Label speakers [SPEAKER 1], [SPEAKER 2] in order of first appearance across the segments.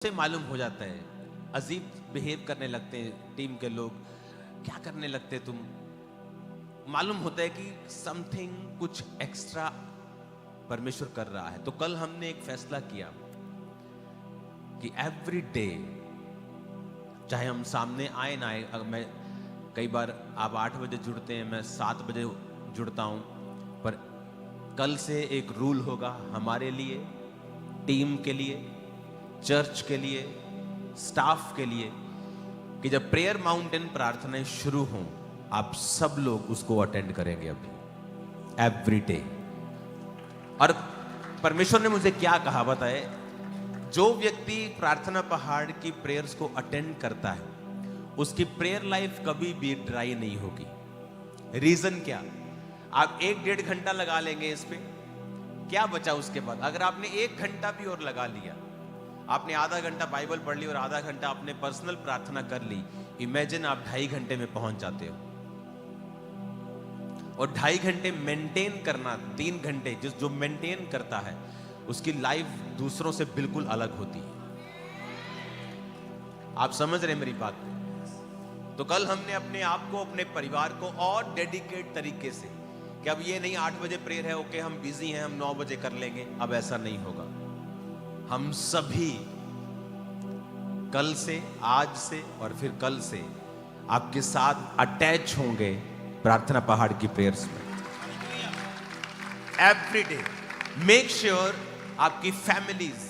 [SPEAKER 1] से मालूम हो जाता है, अजीब बिहेव करने लगते हैं टीम के लोग, क्या करने लगते तुम, मालूम होता है कि समथिंग कुछ एक्स्ट्रा परमेश्वर कर रहा है। तो कल हमने एक फैसला किया कि एवरी डे, चाहे हम सामने आए ना आए, मैं कई बार आप 8 बजे जुड़ते हैं, मैं 7 बजे जुड़ता हूं, पर कल से एक रूल होगा हमारे लिए, टीम के लिए, चर्च के लिए, स्टाफ के लिए, कि जब प्रेयर माउंटेन प्रार्थनाएं शुरू हों, आप सब लोग उसको अटेंड करेंगे अभी एवरी डे। और परमेश्वर ने मुझे क्या कहा बताए, जो व्यक्ति प्रार्थना पहाड़ की प्रेयर्स को अटेंड करता है उसकी प्रेयर लाइफ कभी भी ड्राई नहीं होगी। रीजन क्या, आप 1-1.5 घंटा लगा लेंगे इस पे, क्या बचा उसके बाद? अगर आपने 1 घंटा भी और लगा लिया, आपने आधा घंटा बाइबल पढ़ ली और आधा घंटा आपने पर्सनल प्रार्थना कर ली, इमेजिन आप 2.5 घंटे में पहुंच जाते हो। और 2.5 घंटे मेंटेन करना, 3 घंटे जो मेंटेन करता है उसकी लाइफ दूसरों से बिल्कुल अलग होती है। आप समझ रहे मेरी बात? तो कल हमने अपने आप को, अपने परिवार को और डेडिकेट तरीके से, कि अब ये नहीं 8 बजे प्रेयर है, ओके हम बिजी हैं, हम 9 बजे कर लेंगे, अब ऐसा नहीं होगा। हम सभी कल से, आज से और फिर कल से आपके साथ अटैच होंगे प्रार्थना पहाड़ की प्रेयर्स में एवरी डे। मेक श्योर आपकी families,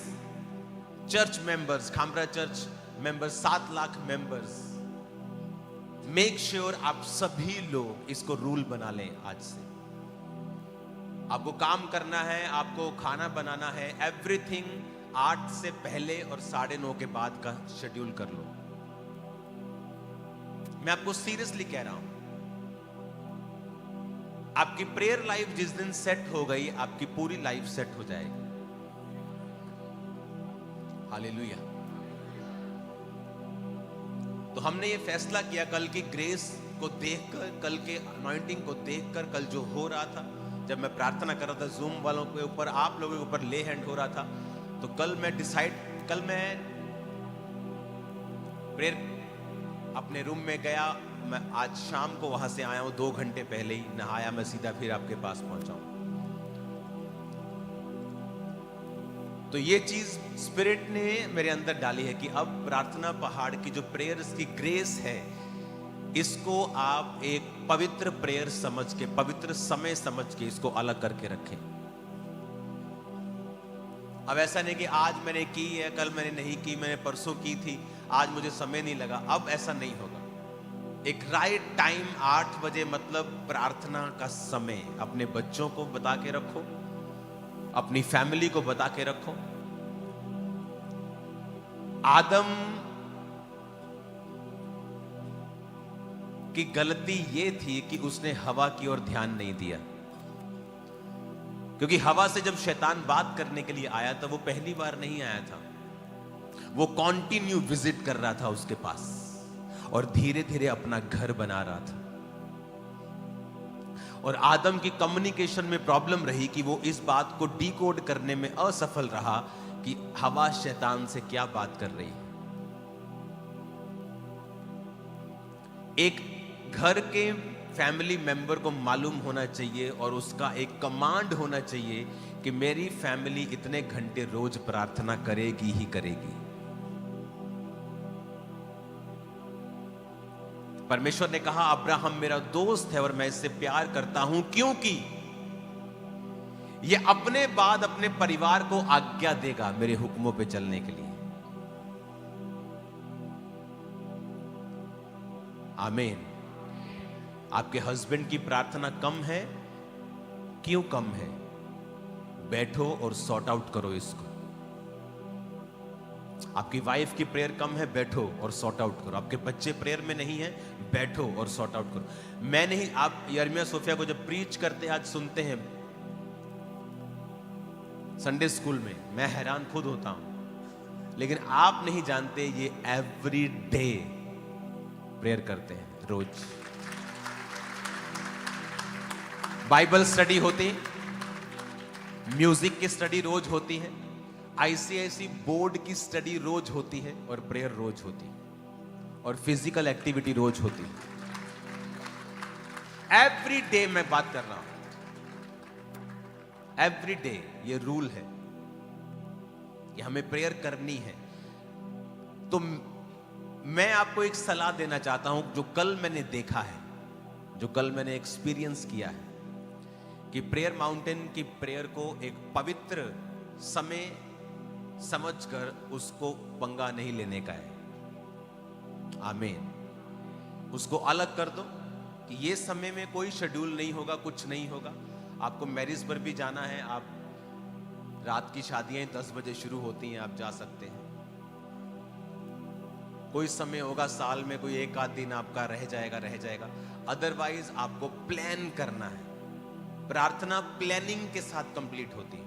[SPEAKER 1] church members, Khamra church members, 7 lakh members, make sure आप सभी लोग इसको रूल बना लें। आज से आपको काम करना है, आपको खाना बनाना है, एवरीथिंग 8 से पहले और 9:30 के बाद का शेड्यूल कर लो। मैं आपको सीरियसली कह रहा हूं, आपकी प्रेयर लाइफ जिस दिन सेट हो गई, आपकी पूरी लाइफ सेट हो जाएगी। हालेलुया। तो हमने ये फैसला किया, कल की ग्रेस को देखकर, कल के अनॉइंटिंग को देखकर, कल जो हो रहा था, जब मैं प्रार्थना कर रहा था जूम वालों के ऊपर, आप लोगों के ऊपर ले हैंड हो रहा था, तो कल मैं प्रेयर अपने रूम में गया। मैं आज शाम को वहां से आया हूं, 2 घंटे पहले ही नहाया, मैं सीधा फिर आपके पास पहुंचा हूं। तो ये चीज स्पिरिट ने मेरे अंदर डाली है कि अब प्रार्थना पहाड़ की जो प्रेयर्स की ग्रेस है, इसको आप एक पवित्र प्रेयर समझ के, पवित्र समय समझ के इसको अलग करके रखें। अब ऐसा नहीं कि आज मैंने की है, कल मैंने नहीं की, मैंने परसों की थी, आज मुझे समय नहीं लगा, अब ऐसा नहीं होगा। एक राइट टाइम 8 बजे, मतलब प्रार्थना का समय, अपने बच्चों को बता के रखो, अपनी फैमिली को बता के रखो। आदम की गलती ये थी कि उसने हवा की ओर ध्यान नहीं दिया, क्योंकि हवा से जब शैतान बात करने के लिए आया तो वो पहली बार नहीं आया था, वो कॉन्टिन्यू विजिट कर रहा था उसके पास और धीरे धीरे अपना घर बना रहा था। और आदम की कम्युनिकेशन में प्रॉब्लम रही कि वो इस बात को डिकोड करने में असफल रहा कि हवा शैतान से क्या बात कर रही है। एक घर के फैमिली मेंबर को मालूम होना चाहिए और उसका एक कमांड होना चाहिए कि मेरी फैमिली इतने घंटे रोज प्रार्थना करेगी ही करेगी। परमेश्वर ने कहा, अब्राहम मेरा दोस्त है और मैं इससे प्यार करता हूं, क्योंकि यह अपने बाद अपने परिवार को आज्ञा देगा मेरे हुक्मों पे चलने के लिए। आमीन। आपके हस्बैंड की प्रार्थना कम है, क्यों कम है? बैठो और सॉर्ट आउट करो इसको। आपकी वाइफ की प्रेयर कम है, बैठो और सॉर्ट आउट करो। आपके बच्चे प्रेयर में नहीं है, बैठो और सॉर्ट आउट करो। मैं नहीं, आप यर्मिया सोफिया को जब प्रीच करते आज सुनते हैं संडे स्कूल में, मैं हैरान खुद होता हूं, लेकिन आप नहीं जानते ये एवरी डे प्रेयर करते हैं, रोज बाइबल स्टडी होती, म्यूजिक की स्टडी रोज होती है, आईसीआईसी बोर्ड की स्टडी रोज होती है और प्रेयर रोज होती है और फिजिकल एक्टिविटी रोज होती है। एवरी डे मैं बात कर रहा हूं, एवरी डे ये रूल है कि हमें प्रेयर करनी है। तो मैं आपको एक सलाह देना चाहता हूं, जो कल मैंने देखा है, जो कल मैंने एक्सपीरियंस किया है, कि प्रेयर माउंटेन की प्रेयर को एक पवित्र समय समझकर उसको पंगा नहीं लेने का है। आमीन। उसको अलग कर दो कि ये समय में कोई शेड्यूल नहीं होगा, कुछ नहीं होगा। आपको मैरिज पर भी जाना है, आप रात की शादियां 10 बजे शुरू होती हैं, आप जा सकते हैं। कोई समय होगा साल में, कोई एक आध दिन आपका रह जाएगा। अदरवाइज आपको प्लान करना है। प्रार्थना प्लानिंग के साथ कंप्लीट होती है,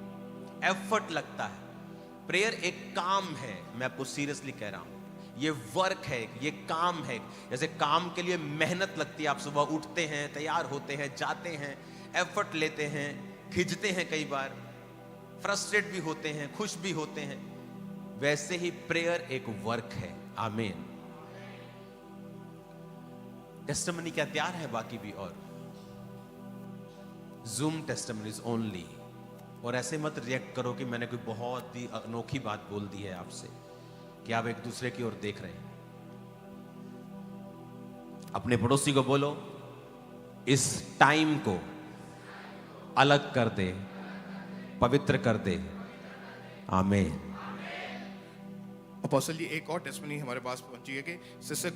[SPEAKER 1] एफर्ट लगता है। प्रेयर एक काम है, मैं आपको सीरियसली कह रहा हूं। ये वर्क है, ये काम है। जैसे काम के लिए मेहनत लगती है, आप सुबह उठते हैं, तैयार होते हैं, जाते हैं, एफर्ट लेते हैं, खिंचते हैं, कई बार फ्रस्ट्रेट भी होते हैं, खुश भी होते हैं। वैसे ही प्रेयर एक वर्क है। आमीन। टेस्टिमनी क्या तैयार है बाकी भी, और जूम टेस्टिमनीज ओनली। और ऐसे मत रिएक्ट करो कि मैंने कोई बहुत ही अनोखी बात बोल दी है आपसे, कि आप एक दूसरे की ओर देख रहे हैं। अपने पड़ोसी को बोलो, इस टाइम को अलग कर दे, पवित्र कर दे। आमीन।
[SPEAKER 2] अपोस्टल जी, एक और टेस्टिमनी हमारे पास पहुंची है कि सिस्टर